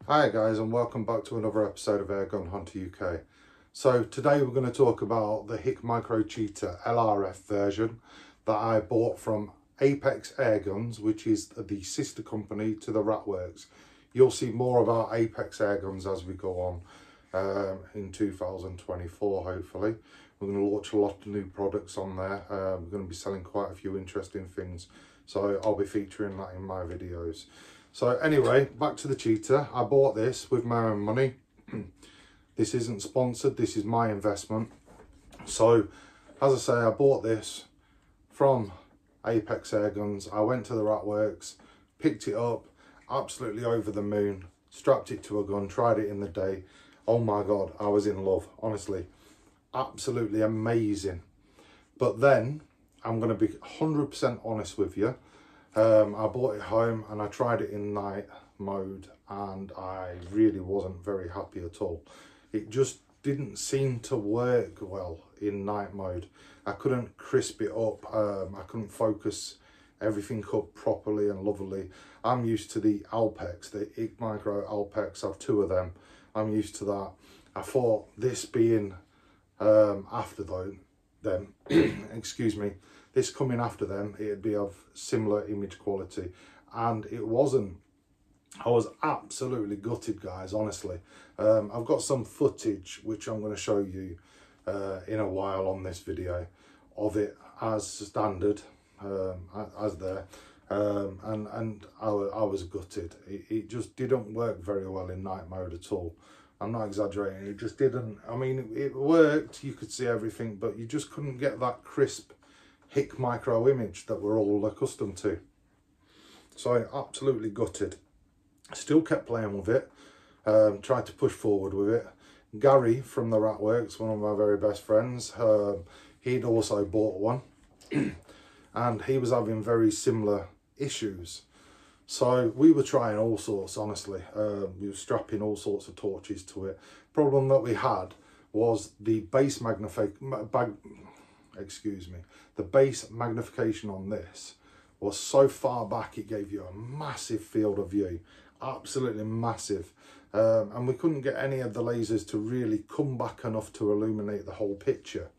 Hi guys, and welcome back to another episode of Gun Hunter U.K. So today we're going to talk about the HikMicro Cheetah LRF version that I bought from Apex Airguns, which is the sister company to the Ratworks. You'll see more about Apex Airguns as we go on in 2024, hopefully. We're going to launch a lot of new products on there. We're going to be selling quite a few interesting things, so I'll be featuring that in my videos. So anyway, back to the Cheetah. I bought this with my own money. This isn't sponsored, this is my investment. So, as I say, I bought this from Apex Airguns. I went to the Ratworks, picked it up, absolutely over the moon, strapped it to a gun, tried it in the day. Oh my God, I was in love, honestly. Absolutely amazing. But then, I'm going to be 100% honest with you. I bought it home and I tried it in night mode and I really wasn't very happy at all. It just didn't seem to work well in night mode. I couldn't crisp it up, I couldn't focus everything up properly and lovely. I'm used to the Alpex, the HikMicro Alpex. I have two of them. I'm used to that. I thought this being after them, excuse me, this coming after them, it'd be of similar image quality, and it wasn't. I was absolutely gutted, guys, honestly. I've got some footage which I'm going to show you in a while on this video of it as standard, as there, and I was gutted. It just didn't work very well in night mode at all. I'm not exaggerating, it just didn't. I mean, it worked, you could see everything, but you just couldn't get that crisp HikMicro image that we're all accustomed to. So I absolutely gutted. Still kept playing with it, tried to push forward with it. Gary from the Ratworks, one of my very best friends, he'd also bought one and he was having very similar issues. So we were trying all sorts, honestly. We were strapping all sorts of torches to it. Problem that we had was the base the base magnification on this was so far back, it gave you a massive field of view, absolutely massive. And we couldn't get any of the lasers to really come back enough to illuminate the whole picture.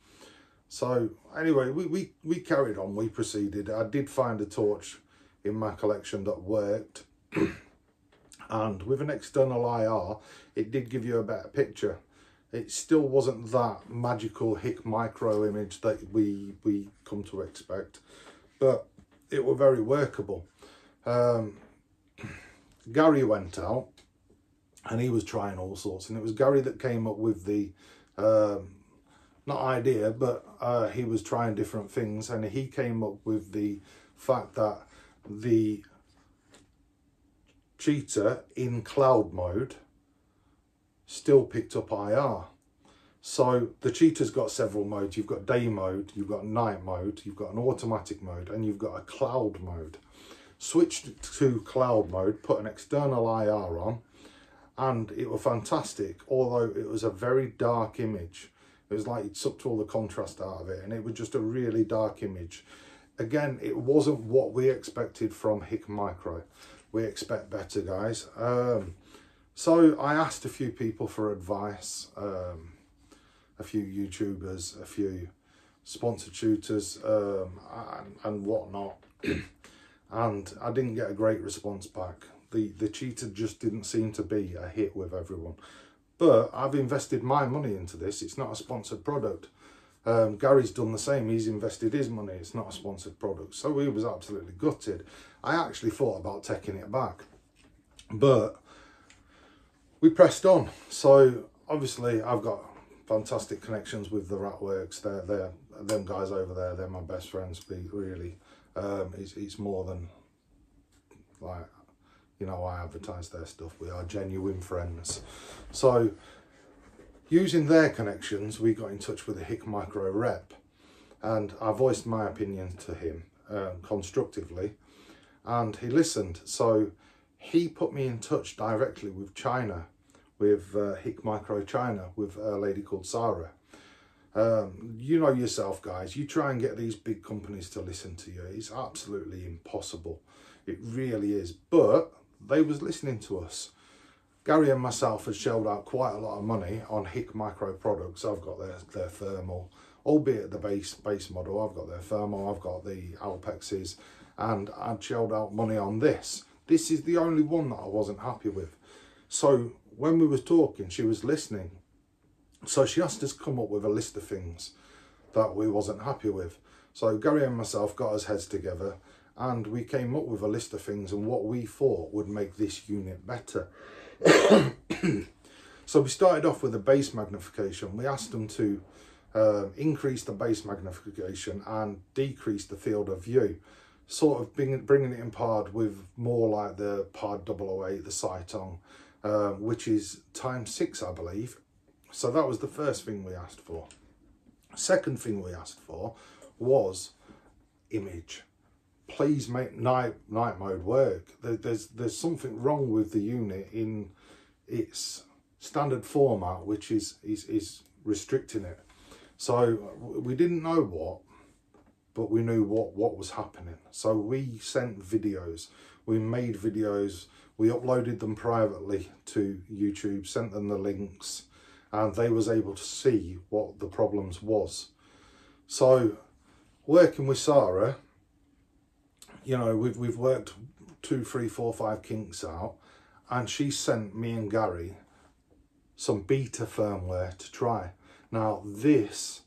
So anyway, we carried on, we proceeded. I did find a torch in my collection that worked. And with an external IR, it did give you a better picture. It still wasn't that magical HikMicro image that we come to expect, but it were very workable. Gary went out and he was trying all sorts, and it was Gary that came up with the, not idea, but he was trying different things, and he came up with the fact that the Cheetah in cloud mode still picked up IR. So the Cheetah's got several modes. You've got day mode, you've got night mode, you've got an automatic mode, and you've got a cloud mode. Switched to cloud mode, put an external IR on, and it was fantastic, although it was a very dark image. It was like it sucked all the contrast out of it, and it was just a really dark image. Again, it wasn't what we expected from HikMicro. We expect better, guys. So I asked a few people for advice, a few YouTubers, a few sponsored shooters, and whatnot, and I didn't get a great response back. The Cheetah just didn't seem to be a hit with everyone. But I've invested my money into this. It's not a sponsored product. Gary's done the same. He's invested his money. It's not a sponsored product. So he was absolutely gutted. I actually thought about taking it back, but we pressed on. So obviously I've got fantastic connections with the Ratworks. They're them guys over there. They're my best friends. Really, it's more than like, you know, I advertise their stuff. We are genuine friends. So using their connections, we got in touch with the HikMicro rep, and I voiced my opinion to him constructively, and he listened. So he put me in touch directly with China, with HikMicro China, with a lady called Sarah. You know yourself, guys, you try and get these big companies to listen to you. It's absolutely impossible. It really is. But they was listening to us. Gary and myself had shelled out quite a lot of money on HikMicro products. I've got their thermal, albeit the base model. I've got their thermal, I've got the Alpexes, and I'd shelled out money on this. This is the only one that I wasn't happy with. So when we was talking, she was listening. So she asked us to come up with a list of things that we wasn't happy with. So Gary and myself got our heads together and we came up with a list of things and what we thought would make this unit better. So we started off with the base magnification. We asked them to increase the base magnification and decrease the field of view, sort of bringing it in par with more like the PARD 008, the Cytong, which is ×6, I believe. So that was the first thing we asked for. Second thing we asked for was image. Please make night mode work. There's something wrong with the unit in its standard format, which is restricting it. So we didn't know what, but we knew what was happening. So we sent videos, we made videos, we uploaded them privately to YouTube, sent them the links, and they was able to see what the problems was. So working with Sarah, you know, we've worked 2, 3, 4, 5 kinks out, and she sent me and Gary some beta firmware to try. Now this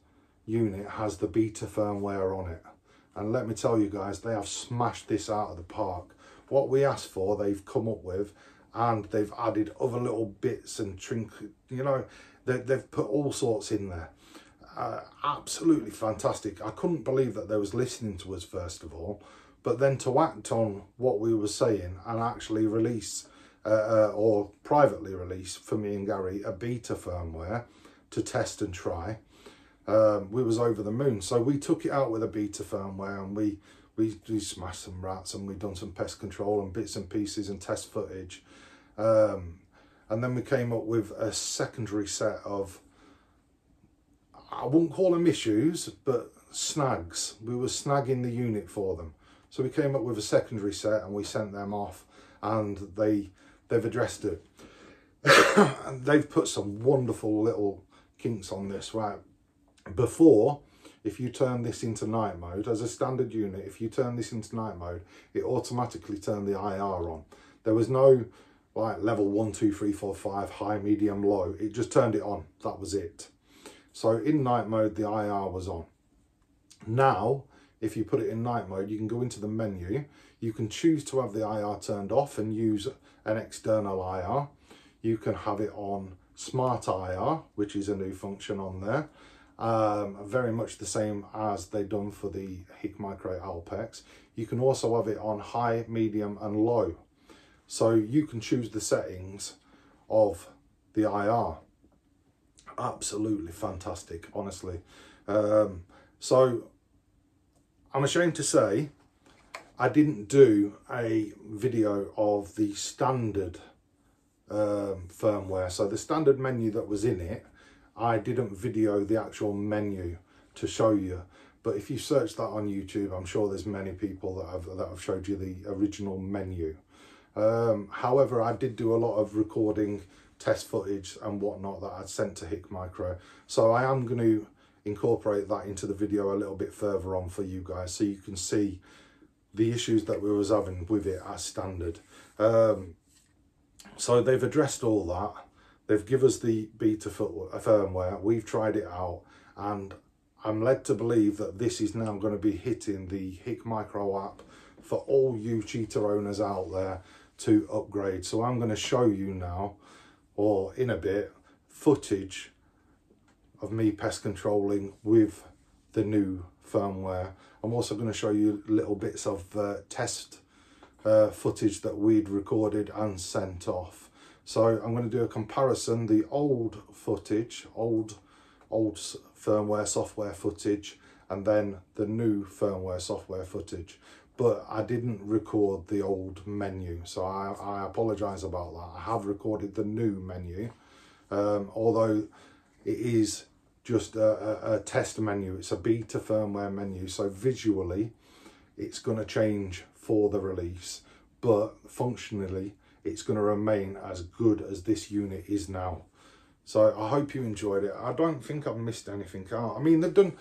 unit has the beta firmware on it, and let me tell you guys, they have smashed this out of the park. What we asked for, they've come up with, and they've added other little bits and trinkets, you know, they've put all sorts in there. Absolutely fantastic. I couldn't believe that they was listening to us, first of all, but then to act on what we were saying and actually release or privately release for me and Gary a beta firmware to test and try. We was over the moon. So we took it out with a beta firmware and we smashed some rats and we done some pest control and bits and pieces and test footage. And then we came up with a secondary set of, I wouldn't call them issues, but snags. We were snagging the unit for them. So we came up with a secondary set and we sent them off, and they've addressed it. And they've put some wonderful little kinks on this, right? Before, if you turn this into night mode, as a standard unit, if you turn this into night mode, it automatically turned the IR on. There was no like level 1, 2, 3, 4, 5, high, medium, low. It just turned it on. That was it. So in night mode, the IR was on. Now, if you put it in night mode, you can go into the menu. You can choose to have the IR turned off and use an external IR. You can have it on Smart IR, which is a new function on there. Very much the same as they've done for the HikMicro Alpex. You can also have it on high, medium and low. So you can choose the settings of the IR. Absolutely fantastic, honestly. So I'm ashamed to say I didn't do a video of the standard firmware. So the standard menu that was in it, I didn't video the actual menu to show you. But if you search that on YouTube, I'm sure there's many people that have showed you the original menu. However, I did do a lot of recording, test footage and whatnot that I'd sent to HikMicro. So I am going to incorporate that into the video a little bit further on for you guys, so you can see the issues that we was having with it as standard. So they've addressed all that. They've given us the beta firmware. We've tried it out, and I'm led to believe that this is now going to be hitting the HikMicro app for all you Cheetah owners out there to upgrade. So I'm going to show you now, or in a bit, footage of me pest controlling with the new firmware. I'm also going to show you little bits of test footage that we'd recorded and sent off. So I'm going to do a comparison, the old footage, old firmware software footage, and then the new firmware software footage. But I didn't record the old menu, so I apologise about that. I have recorded the new menu, although it is just a test menu. It's a beta firmware menu, so visually it's going to change for the release, but functionally it's going to remain as good as this unit is now. So I hope you enjoyed it. I don't think I've missed anything out. I mean, they've done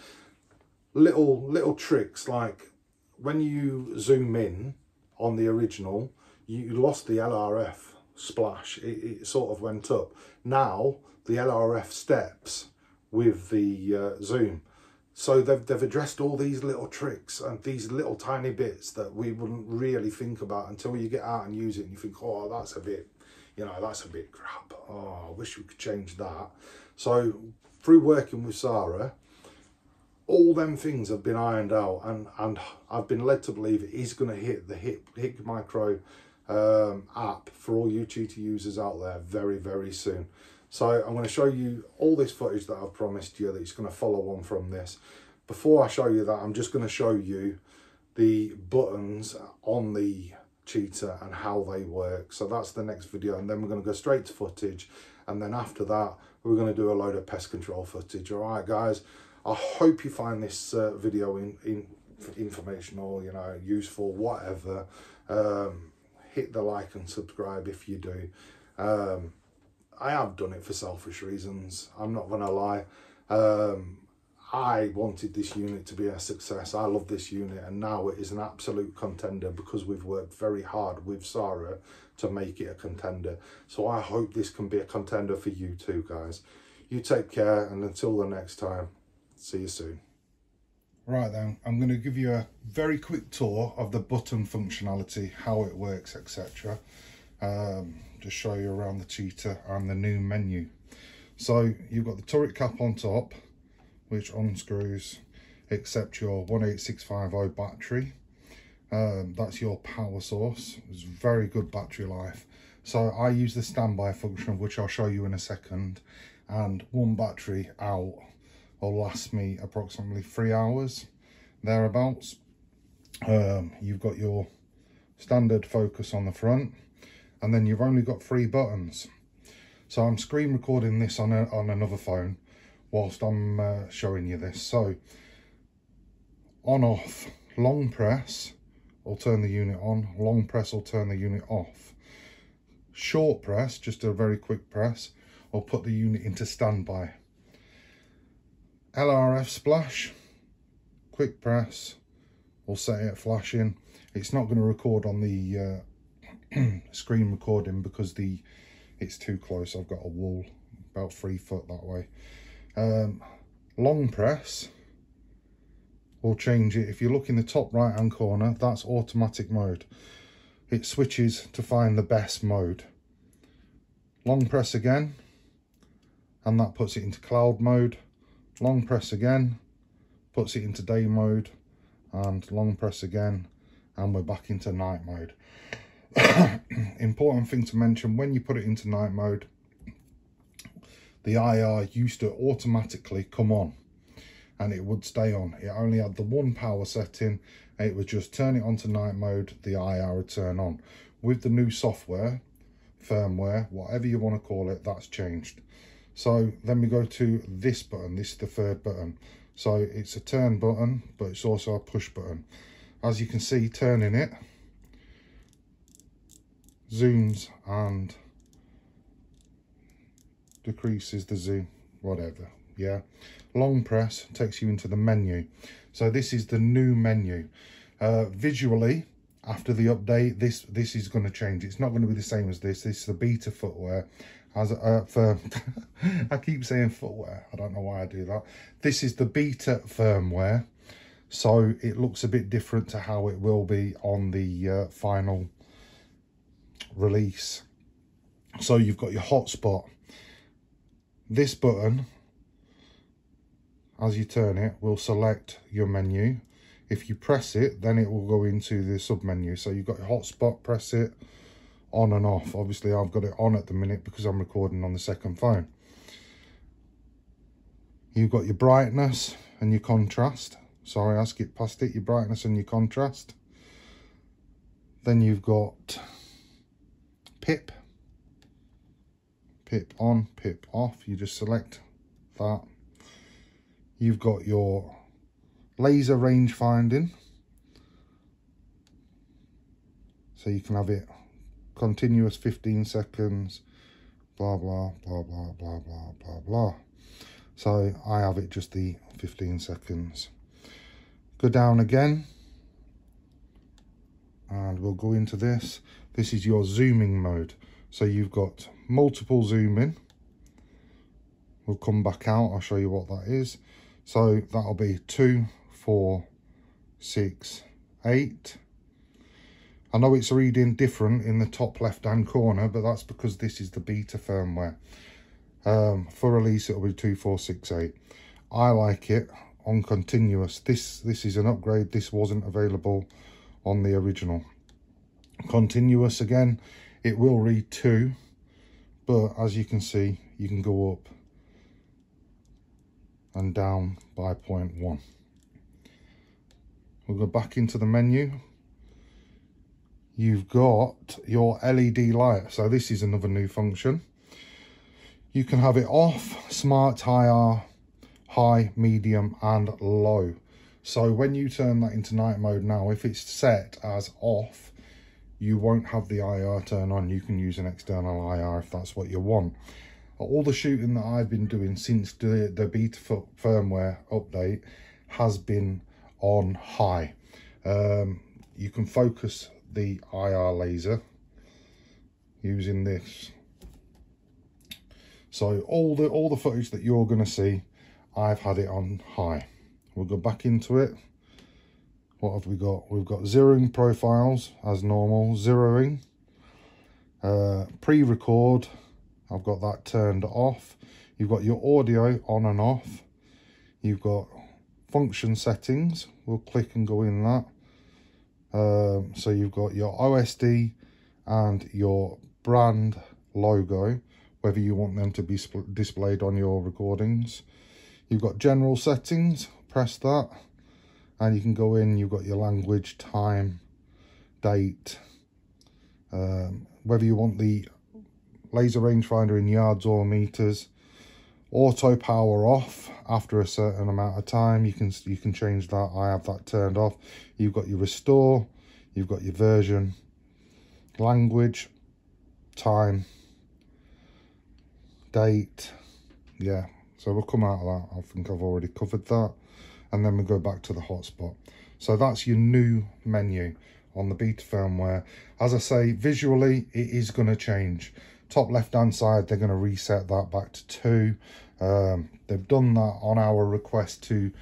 little tricks, like when you zoom in on the original, you lost the LRF splash. It sort of went up. Now the LRF steps with the zoom. So they've addressed all these little tricks and these little tiny bits that we wouldn't really think about until you get out and use it and you think, oh, that's a bit, you know, that's a bit crap. Oh, I wish we could change that. So through working with Sarah, all them things have been ironed out, and I've been led to believe it is going to hit the HikMicro app for all you Cheetah users out there very, very soon. So I'm going to show you all this footage that I've promised you that's going to follow on from this. Before I show you that, I'm just going to show you the buttons on the Cheetah and how they work. So that's the next video, and then we're going to go straight to footage, and then after that we're going to do a load of pest control footage. All right, guys, I hope you find this video informational, you know, useful, whatever. Hit the like and subscribe if you do. I have done it for selfish reasons, I'm not going to lie. I wanted this unit to be a success. I love this unit, and now it is an absolute contender because we've worked very hard with Sarah to make it a contender. So I hope this can be a contender for you too, guys. You take care, and until the next time, see you soon. Right then, I'm going to give you a very quick tour of the button functionality, how it works, etc. Just show you around the Cheetah and the new menu. So you've got the turret cap on top, which unscrews, except your 18650 battery. That's your power source. It's very good battery life. So I use the standby function, which I'll show you in a second, and one battery out will last me approximately 3 hours, thereabouts. You've got your standard focus on the front, and then you've only got 3 buttons. So I'm screen recording this on another phone whilst I'm showing you this. So on off, long press will turn the unit on, long press will turn the unit off. Short press, just a very quick press, will put the unit into standby. LRF splash, quick press will set it flashing. It's not going to record on the screen recording because it's too close. I've got a wall about 3 foot that way. Long press will change it. If you look in the top right hand corner, that's automatic mode. It switches to find the best mode. Long press again, and that puts it into cloud mode. Long press again, puts it into day mode, and long press again, and we're back into night mode. Important thing to mention, when you put it into night mode, the IR used to automatically come on and it would stay on. It only had the one power setting. It would just turn it on to night mode, the IR would turn on. With the new software, firmware, whatever you want to call it, that's changed. So then we go to this button. This is the third button. So it's a turn button, but it's also a push button. As you can see, turning it zooms and decreases the zoom, whatever. Yeah, long press takes you into the menu. So this is the new menu. Visually, after the update, this is going to change. It's not going to be the same as this. This is the beta footwear. As for I keep saying footwear, I don't know why I do that. This is the beta firmware, so it looks a bit different to how it will be on the final release. So you've got your hotspot. This button, as you turn it, will select your menu. If you press it, then it will go into the sub menu. So you've got your hotspot, press it, on and off. Obviously I've got it on at the minute because I'm recording on the second phone. You've got your brightness and your contrast. Sorry, I skipped past it. Your brightness and your contrast. Then you've got pip on, pip off. You just select that. You've got your laser range finding, so you can have it continuous 15 seconds, blah, blah, blah, blah, blah, blah, blah, blah. So I have it just the 15 seconds. Go down again. And we'll go into this. This is your zooming mode. So you've got multiple zoom in. We'll come back out, I'll show you what that is. So that'll be 2, 4, 6, 8. I know it's reading different in the top left hand corner, but that's because this is the beta firmware. For release it'll be 2, 4, 6, 8. I like it on continuous. This is an upgrade. This wasn't available on the original. Continuous again, it will read 2, but as you can see, you can go up and down by 0.1. We'll go back into the menu. You've got your LED light. So this is another new function. You can have it off, smart, IR, high, medium and low. So when you turn that into night mode now, if it's set as off, you won't have the IR turn on. You can use an external IR if that's what you want. All the shooting that I've been doing since the beta firmware update has been on high. You can focus the IR laser using this. So all the footage that you're going to see, I've had it on high. We'll go back into it. What have we got? We've got zeroing profiles as normal, zeroing, pre-record, I've got that turned off. You've got your audio on and off. You've got function settings, we'll click and go in that. So you've got your OSD and your brand logo, whether you want them to be displayed on your recordings. You've got general settings, press that, and you can go in. You've got your language, time, date, whether you want the laser rangefinder in yards or meters. Auto power off after a certain amount of time. You can change that. I have that turned off. You've got your restore, you've got your version, language, time, date. Yeah, so we'll come out of that. I think I've already covered that. And then we go back to the hotspot. So that's your new menu on the beta firmware. As I say, visually it is going to change. Top left hand side, they're going to reset that back to 2. They've done that on our request to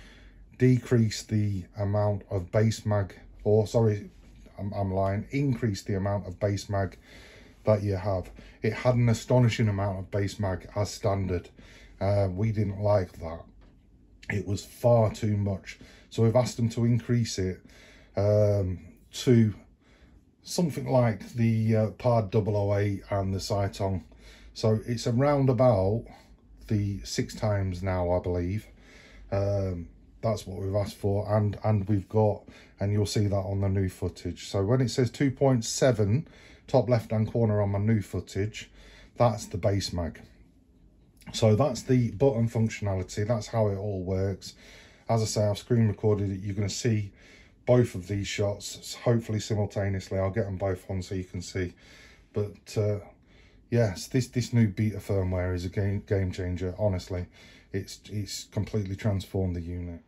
decrease the amount of base mag, or sorry, I'm lying, increase the amount of base mag that you have. It had an astonishing amount of base mag as standard. We didn't like that. It was far too much. So we've asked them to increase it to something like the PARD 008 and the Cytong. So it's around about the 6 times now, I believe. That's what we've asked for, and we've got, and you'll see that on the new footage. So when it says 2.7 top left hand corner on my new footage, that's the base mag. So that's the button functionality. That's how it all works. As I say, I've screen recorded it. You're going to see both of these shots, hopefully simultaneously. I'll get them both on so you can see. But yes, this new beta firmware is a game changer. Honestly, it's completely transformed the unit.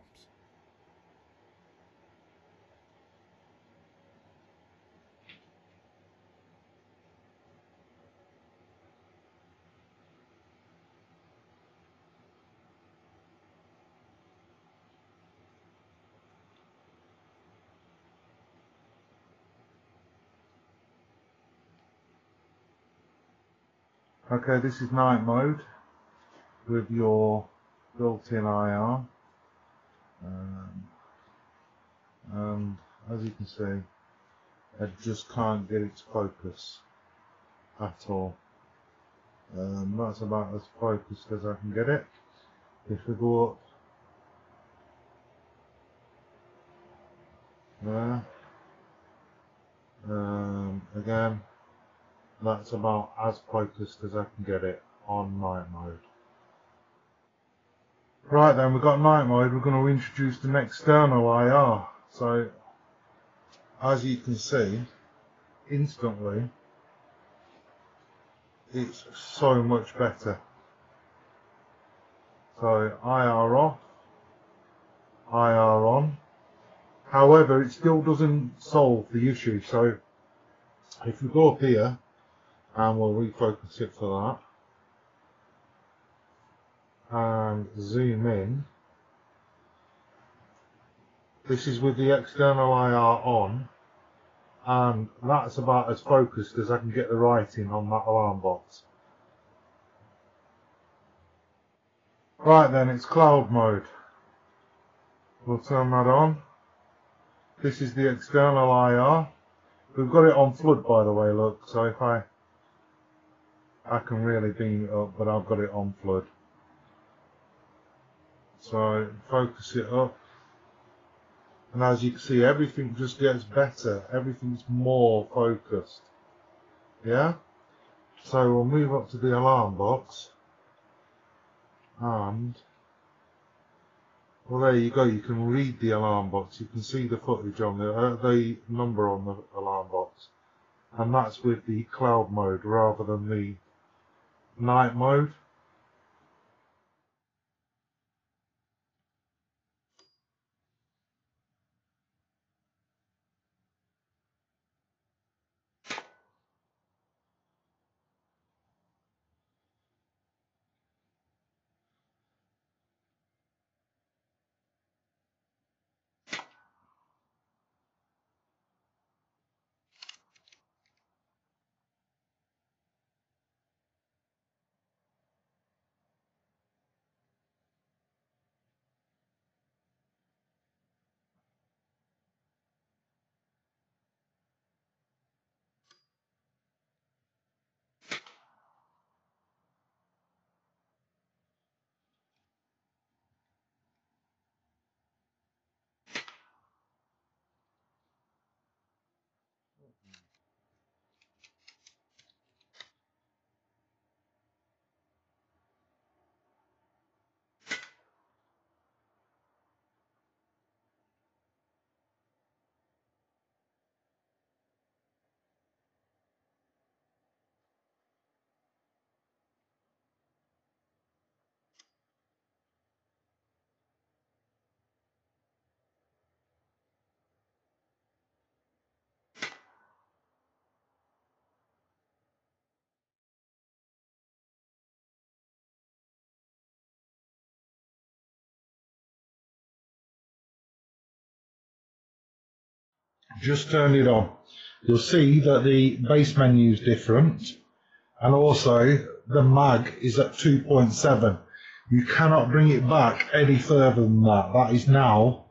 Okay, this is night mode with your built-in IR, and as you can see, I just can't get it to focus at all. That's about as focused as I can get it. If we go up there, again, that's about as focused as I can get it on night mode. Right then, we've got night mode. We're going to introduce an external IR. So as you can see, instantly it's so much better. So IR off, IR on. However, it still doesn't solve the issue. So if we go up here, and we'll refocus it for that, and zoom in, this is with the external IR on, and that's about as focused as I can get the writing on that alarm box. Right then, it's cloud mode. We'll turn that on. This is the external IR. We've got it on flood, by the way, look, so if I can really beam it up, but I've got it on flood. So focus it up, and as you can see, everything just gets better. Everything's more focused. Yeah? So we'll move up to the alarm box, and well, there you go. You can read the alarm box. You can see the footage on the number on the alarm box, and that's with the cloud mode rather than the night mode. Just turn it on. You'll see that the base menu is different, and also the mag is at 2.7. You cannot bring it back any further than that. That is now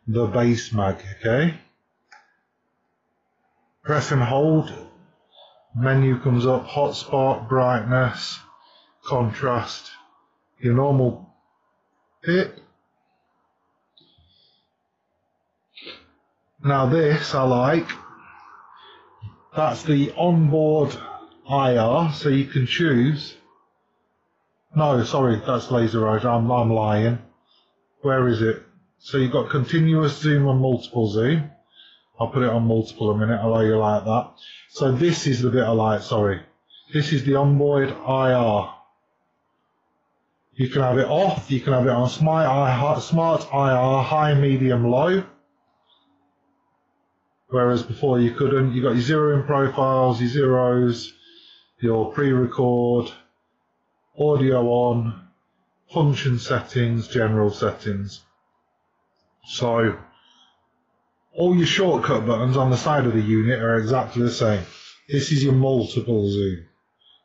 the base mag, okay? Press and hold, menu comes up, hotspot, brightness, contrast, your normal pip. Now this I like. That's the onboard IR, so you can choose. No, sorry, that's laser eyes. I'm lying. Where is it? So you've got continuous zoom and multiple zoom. I'll put it on multiple a minute, allow you like that. So this is the bit I like, sorry. This is the onboard IR. You can have it off, you can have it on smart IR, high, medium, low. Whereas before you couldn't. You've got your zeroing profiles, your zeros, your pre-record, audio on, function settings, general settings. So all your shortcut buttons on the side of the unit are exactly the same. This is your multiple zoom.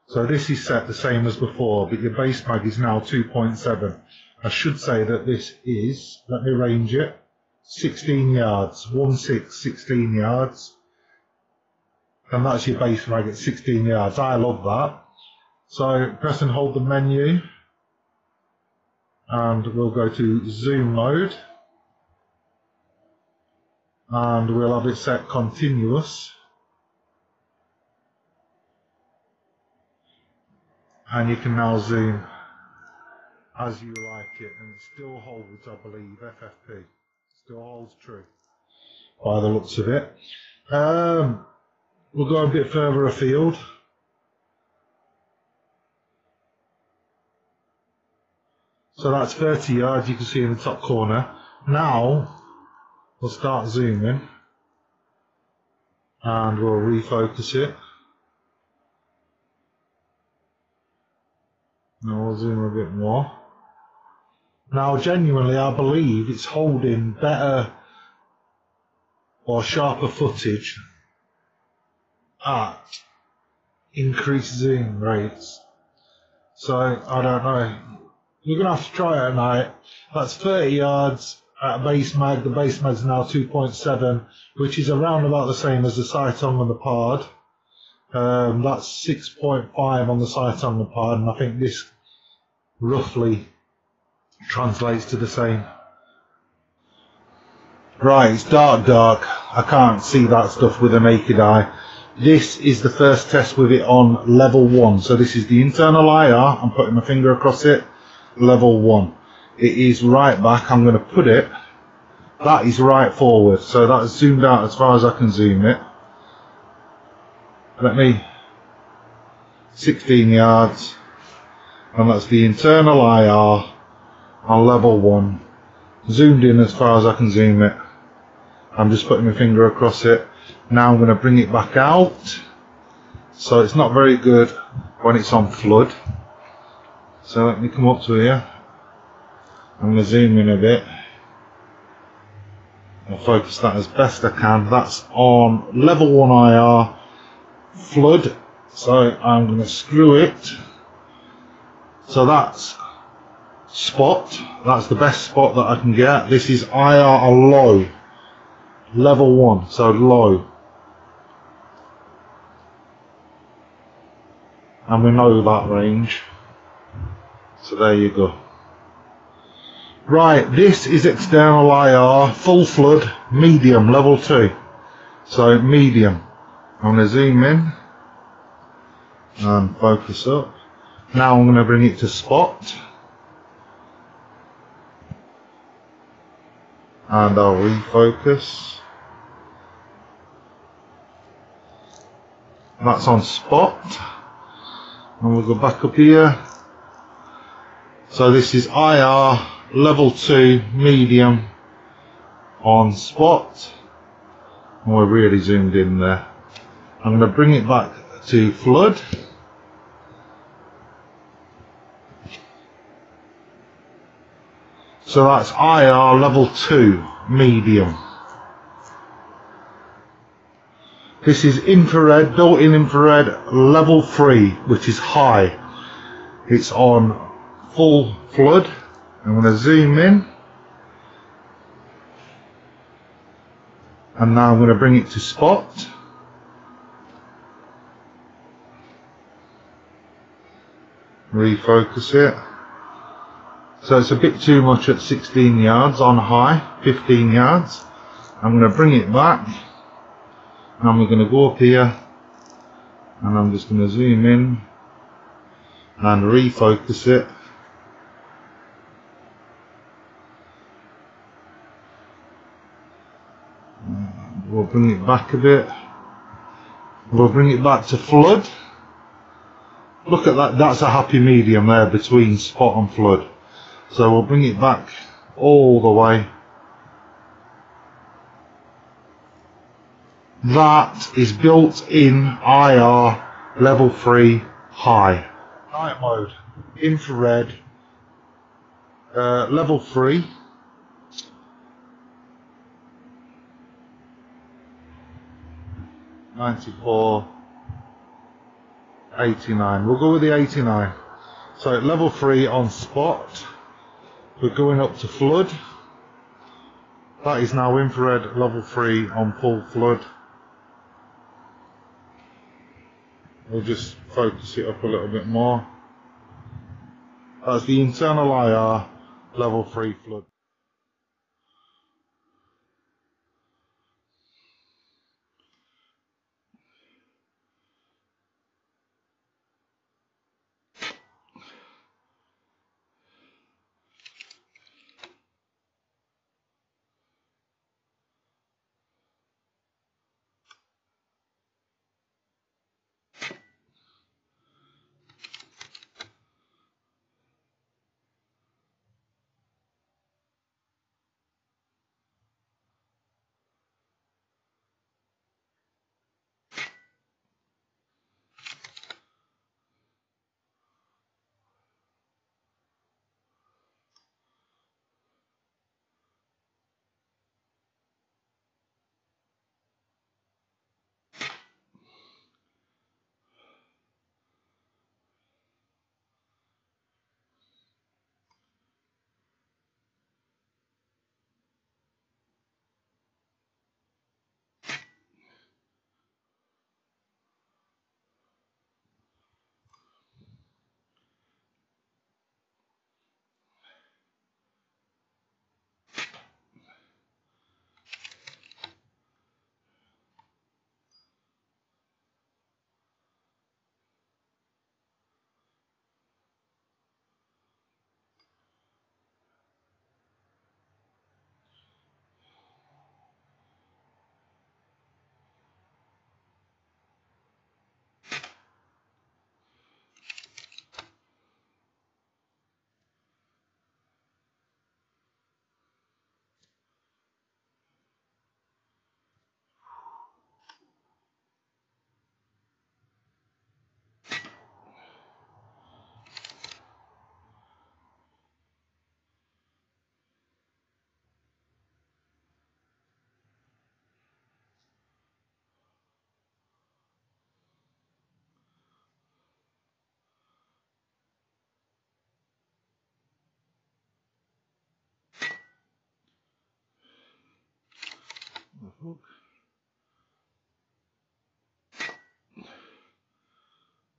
So this is set the same as before, but your base mag is now 2.7. I should say that this is, let me range it, 16 yards, 16 yards. And that's your base mag at 16 yards. I love that. So press and hold the menu, and we'll go to zoom mode, and we'll have it set continuous, and you can now zoom as you like it, and it still holds, I believe, FFP, still holds true by the looks of it. We'll go a bit further afield. So that's 30 yards, you can see in the top corner. Now we'll start zooming and we'll refocus it. Now we'll zoom a bit more. Now genuinely I believe it's holding better or sharper footage at increased zoom rates. So I don't know. You're going to have to try it at night. That's 30 yards at base mag. The base mag's now 2.7, which is around about the same as the sight-on and the pard. That's 6.5 on the sight-on and the pard, and I think this roughly translates to the same. Right, it's dark. I can't see that stuff with a naked eye. This is the first test with it on level 1. So this is the internal IR. I'm putting my finger across it. Level 1. It is right back. I'm going to put it. That is right forward. So that's zoomed out as far as I can zoom it. Let me. 16 yards. And that's the internal IR on level 1. Zoomed in as far as I can zoom it. I'm just putting my finger across it. Now I'm going to bring it back out. So it's not very good when it's on flood. So let me come up to here. I'm going to zoom in a bit. I'll focus that as best I can. That's on level 1 IR flood. So I'm going to screw it. So that's spot. That's the best spot that I can get. This is IR low. Level 1, so low. And we know that range. So there you go. Right, this is external IR, full flood, medium, level 2. So medium. I'm going to zoom in and focus up. Now I'm going to bring it to spot. And I'll refocus. That's on spot. And we'll go back up here. So this is IR level 2 medium on spot. And we're really zoomed in there. I'm going to bring it back to flood. So that's IR level 2 medium. This is infrared, built-in infrared level 3, which is high. It's on full flood. I'm going to zoom in. And now I'm going to bring it to spot. Refocus it. So it's a bit too much at 16 yards on high, 15 yards. I'm going to bring it back. And we're going to go up here. And I'm just going to zoom in. And refocus it. We'll bring it back a bit. We'll bring it back to flood. Look at that, that's a happy medium there between spot and flood. So we'll bring it back all the way. That is built in IR level 3 high. Night mode, infrared, level 3. $94, $89. We'll go with the 89. So level 3 on spot. We're going up to flood. That is now infrared level 3 on full flood. We'll just focus it up a little bit more. That's the internal IR level 3 flood. hook.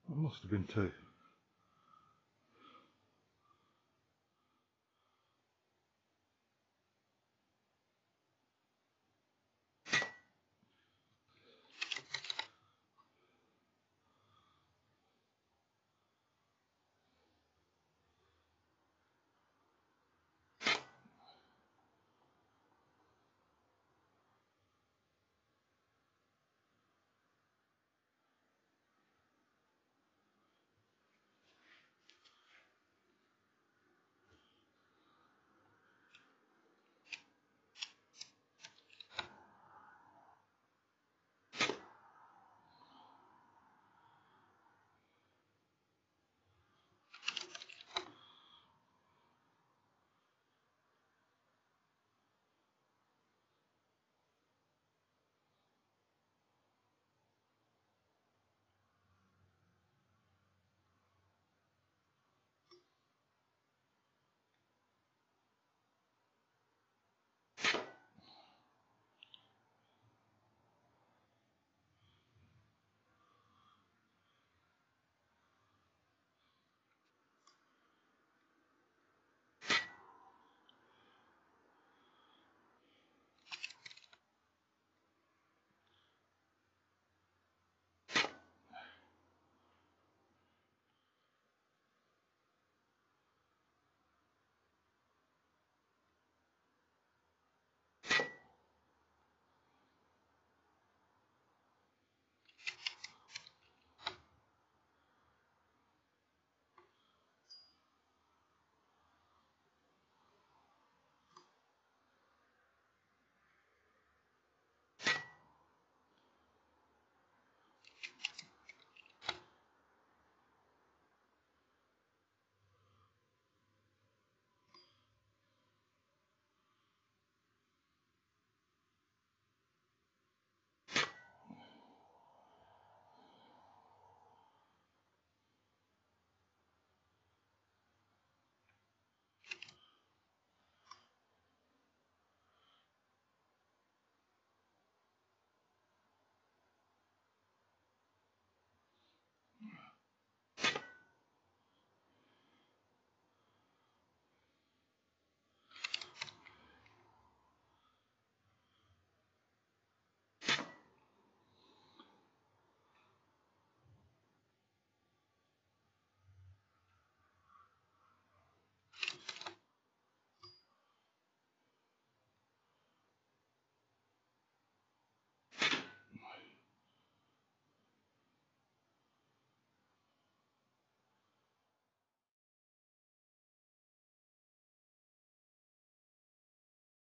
That must have been two.